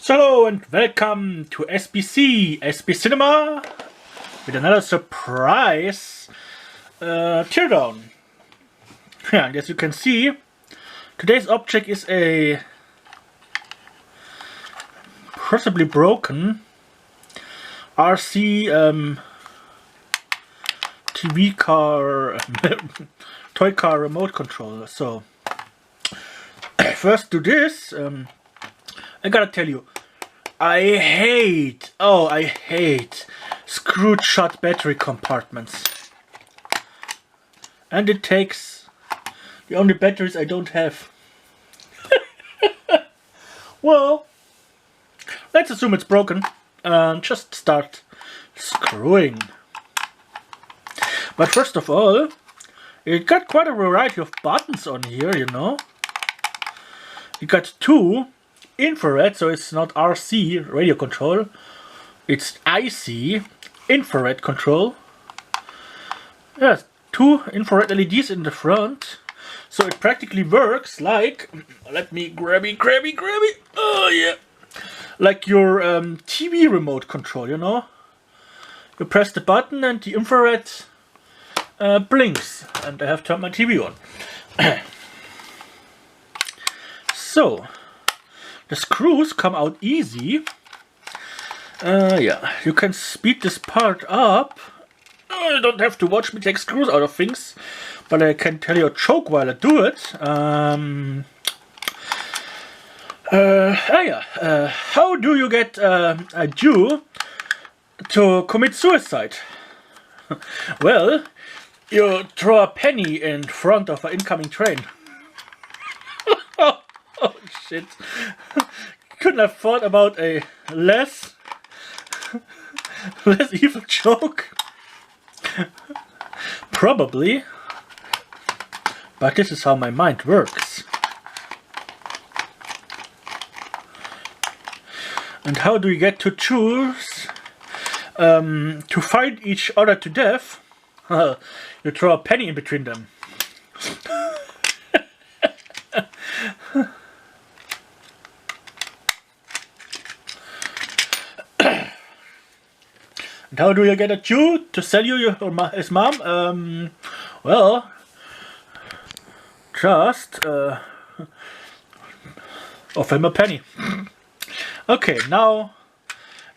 So hello and welcome to SB Cinema with another surprise teardown. Yeah, and as you can see, today's object is a possibly broken RC TV car, toy car remote controller. So first to this, I gotta tell you, I hate screwed shut battery compartments. And it takes the only batteries I don't have. Well, let's assume it's broken and just start screwing. But first of all, it got quite a variety of buttons on here, you know. You got two infrared, so it's not RC radio control, it's IC infrared control. Yes, two infrared LEDs in the front, so it practically works like, let me grab it, oh yeah, like your TV remote control, you know. You press the button and the infrared blinks, and I have turned my TV on. So the screws come out easy. Yeah, you can speed this part up. You don't have to watch me take screws out of things, but I can tell you a joke while I do it. How do you get a Jew to commit suicide? Well, you throw a penny in front of an incoming train. Oh shit. Couldn't have thought about a less evil joke. Probably. But this is how my mind works. And how do you get to choose to fight each other to death? You throw a penny in between them. And how do you get a Jew to sell you his mom? Well, just offer him a penny. Okay, now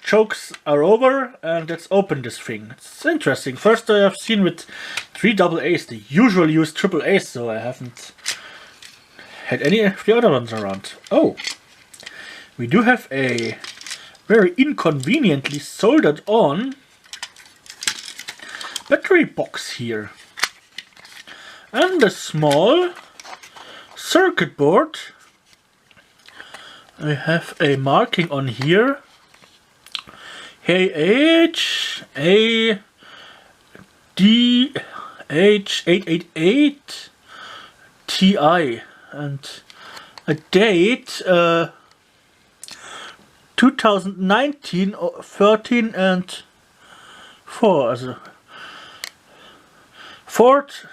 jokes are over and let's open this thing. It's interesting. First I have seen with 3 AA's. They usually use triple A's, so I haven't had any of the other ones around. Oh, we do have a very inconveniently soldered on battery box here, and a small circuit board. I have a marking on here, HADH888 TI, and a date 2019 13 and 4, also 4th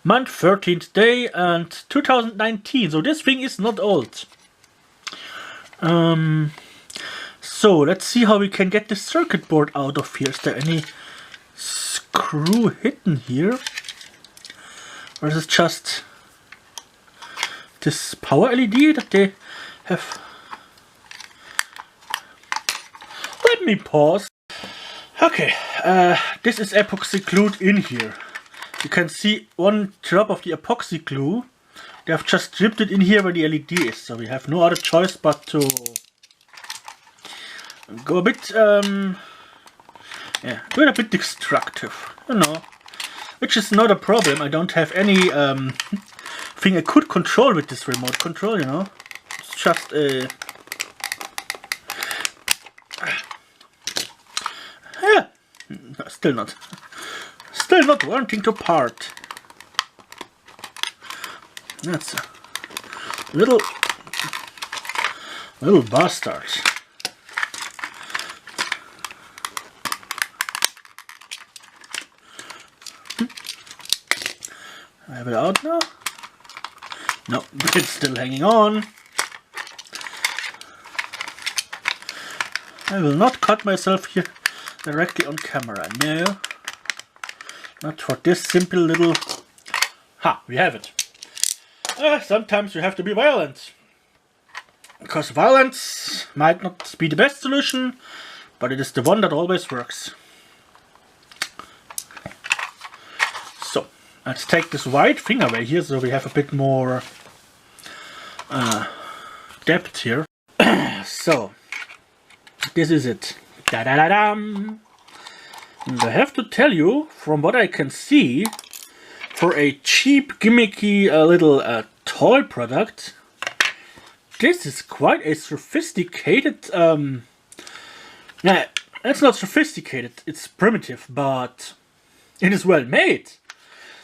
month 13th day and 2019, so this thing is not old. So let's see how we can get the circuit board out of here. Is there any screw hidden here, or is it just this power LED that they have? Let me pause. Okay, this is epoxy glued in here. You can see one drop of the epoxy glue. They have just dripped it in here where the LED is, so we have no other choice but to go a bit, do it a bit destructive, you know, which is not a problem. I don't have any thing I could control with this remote control, you know. It's just a still not wanting to part. That's a little bastard. I have it out now. No, it's still hanging on. I will not cut myself here directly on camera. No. Not for this simple little... Ha! We have it. Sometimes you have to be violent. Because violence might not be the best solution, but it is the one that always works. So, let's take this white thing away here so we have a bit more depth here. So, this is it. Da-da-da-dam! And I have to tell you, from what I can see, for a cheap, gimmicky little toy product, this is quite a sophisticated... Nah, it's not sophisticated, it's primitive, but it is well made.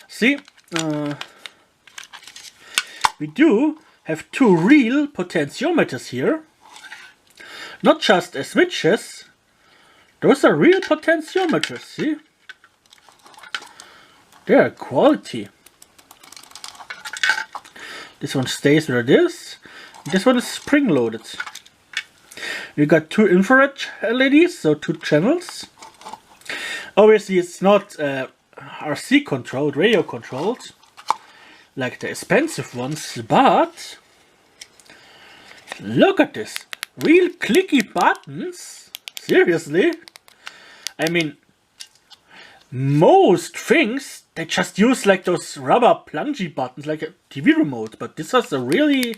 See, we do have two real potentiometers here. Not just as switches, those are real potentiometers, see? They are quality. This one stays where it is. This one is spring-loaded. We got two infrared LEDs, so two channels. Obviously it's not RC controlled, radio controlled, like the expensive ones, but look at this. Real clicky buttons. Seriously? I mean, most things, they just use like those rubber plungy buttons, like a TV remote, but this has a really...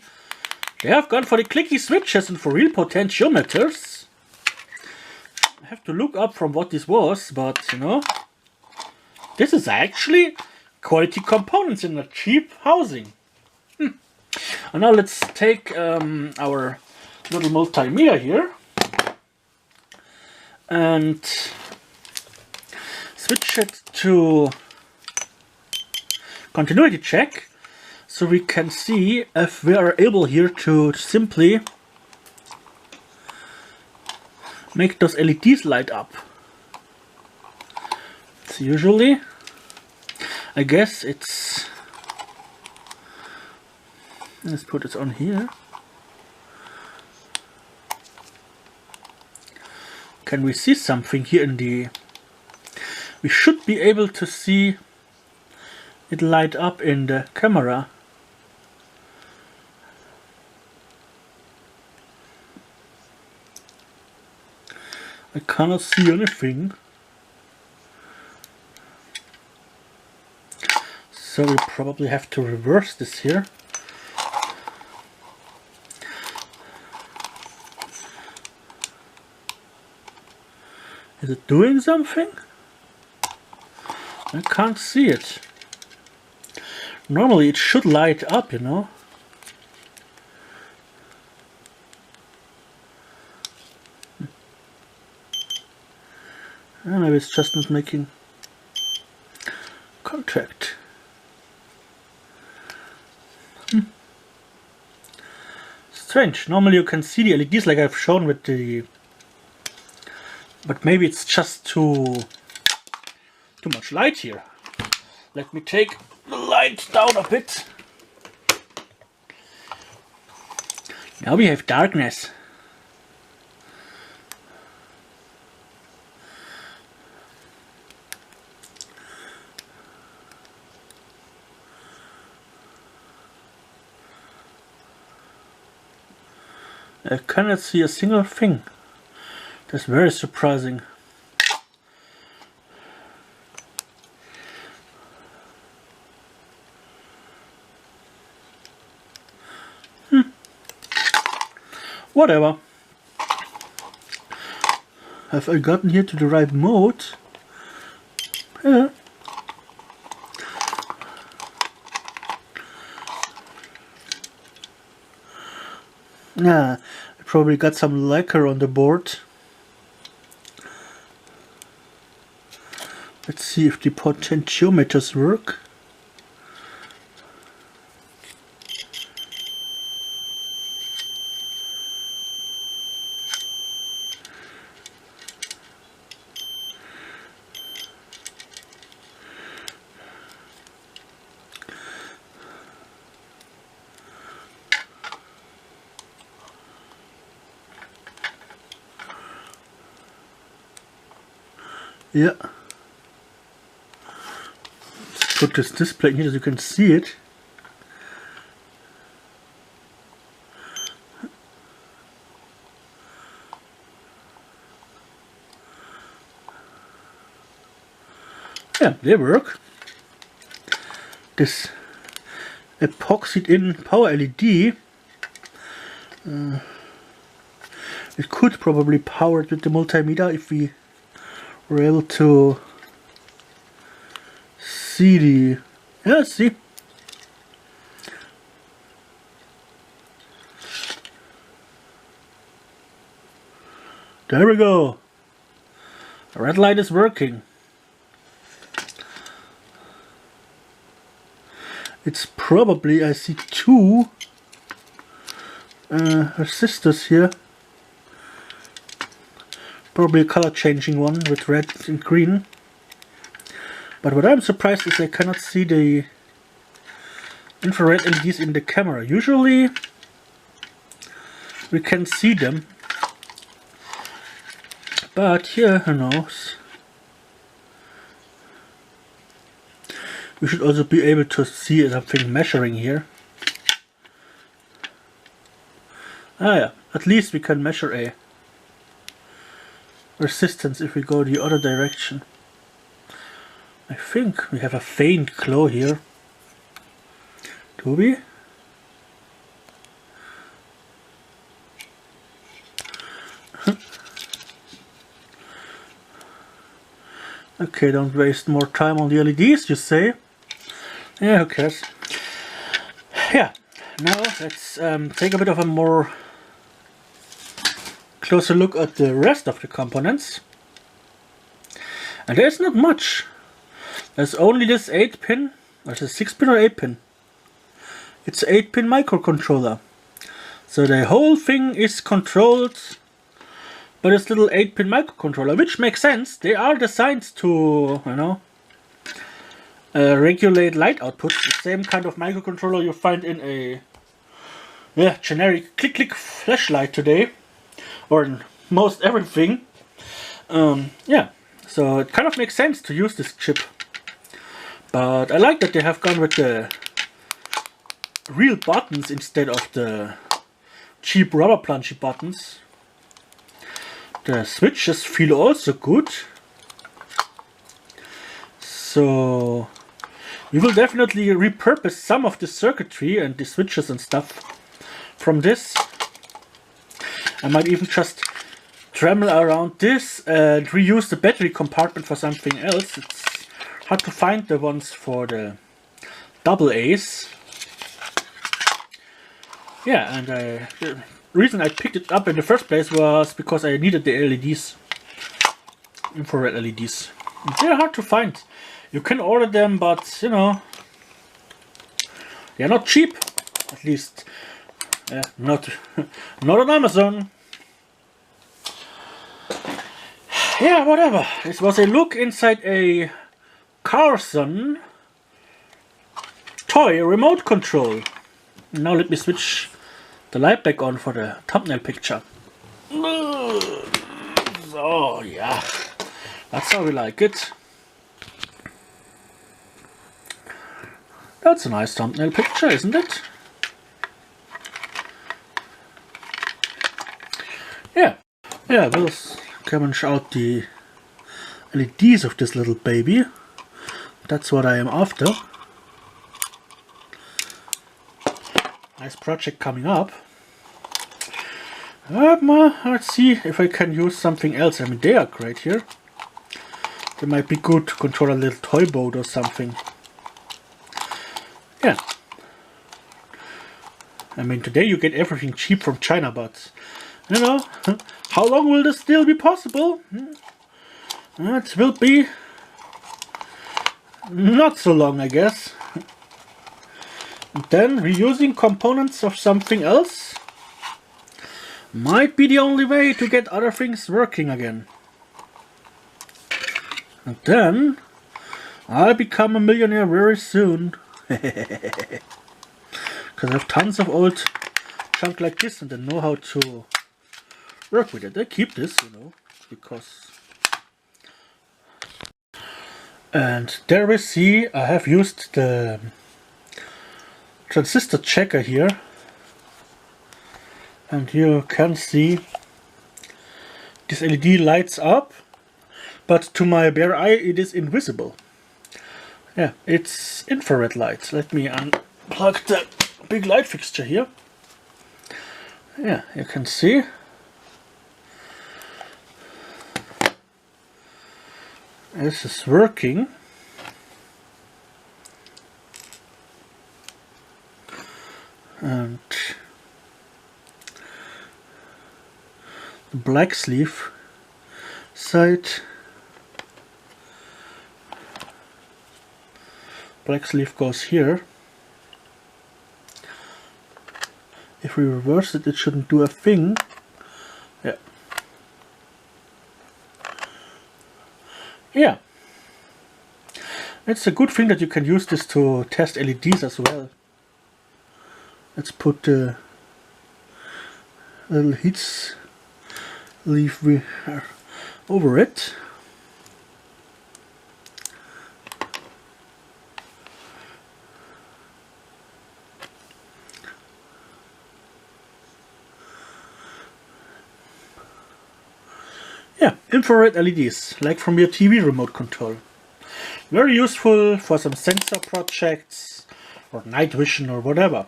They have gone for the clicky switches and for real potentiometers. I have to look up from what this was, but you know, this is actually quality components in a cheap housing. And now let's take our little multimeter here and switch it to continuity check. So we can see if we are able here to simply make those LEDs light up. So usually, I guess it's... Let's put it on here. Can we see something here in the... We should be able to see it light up in the camera. I cannot see anything. So we probably have to reverse this here. Is it doing something? I can't see it. Normally it should light up, you know. Maybe it's just not making contact. Strange. Normally you can see the LEDs like I've shown with the... But maybe it's just too much light here. Let me take the light down a bit. Now we have darkness. I cannot see a single thing. That's very surprising. Whatever. Have I gotten here to the right mode? Yeah. Yeah, I probably got some lacquer on the board. Let's see if the potentiometers work. Yeah. Let's put this display in here so you can see it. Yeah, they work. This epoxied in power LED, it could probably power it with the multimeter if we were able to see the, yeah, see. There we go. The red light is working. It's probably, I see two resistors here. Probably a color changing one with red and green. But what I'm surprised is I cannot see the infrared LEDs in the camera. Usually we can see them. But here, who knows? We should also be able to see something measuring here. Ah yeah, at least we can measure a resistance if we go the other direction. I think we have a faint glow here. Do we? Okay, don't waste more time on the LEDs, you say? Yeah, who cares? Yeah, now let's take a bit of a more closer look at the rest of the components. And there's not much. There's only this 8-pin, or is it 6-pin or 8-pin? It's an 8-pin microcontroller. So the whole thing is controlled by this little 8-pin microcontroller, which makes sense. They are designed to, you know, regulate light output. The same kind of microcontroller you find in a generic click flashlight today, or in most everything. Yeah, so it kind of makes sense to use this chip. But I like that they have gone with the real buttons instead of the cheap rubber plunchy buttons. The switches feel also good. So we will definitely repurpose some of the circuitry and the switches and stuff from this. I might even just tremble around this and reuse the battery compartment for something else. It's hard to find the ones for the AA's. Yeah, and the reason I picked it up in the first place was because I needed the LEDs, infrared LEDs. They're hard to find. You can order them, but you know, they're not cheap. At least, not on Amazon. Yeah, whatever. This was a look inside a Carson toy remote control. Now let me switch the light back on for the thumbnail picture. Oh yeah, that's how we like it. That's a nice thumbnail picture, isn't it? Yeah, we'll scavenge out the LEDs of this little baby. That's what I am after. Nice project coming up. Let's see if I can use something else. I mean, they are great here. They might be good to control a little toy boat or something. Yeah. I mean, today you get everything cheap from China, but you know, how long will this still be possible? It will be not so long, I guess. And then reusing components of something else might be the only way to get other things working again. And then I'll become a millionaire very soon. Because I have tons of old junk like this and I know how to work with it. I keep this, you know, because And there we see I have used the transistor checker here, and you can see this LED lights up, but to my bare eye it is invisible. Yeah, it's infrared light. Let me unplug the big light fixture here. Yeah, you can see. This is working. And the black sleeve side. Black sleeve goes here. If we reverse it, it shouldn't do a thing. Yeah. Yeah. It's a good thing that you can use this to test LEDs as well. Let's put the little heat sleeve over it. Yeah, infrared LEDs, like from your TV remote control. Very useful for some sensor projects or night vision or whatever.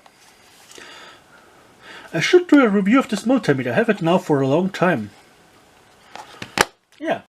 I should do a review of this multimeter. I have it now for a long time. Yeah,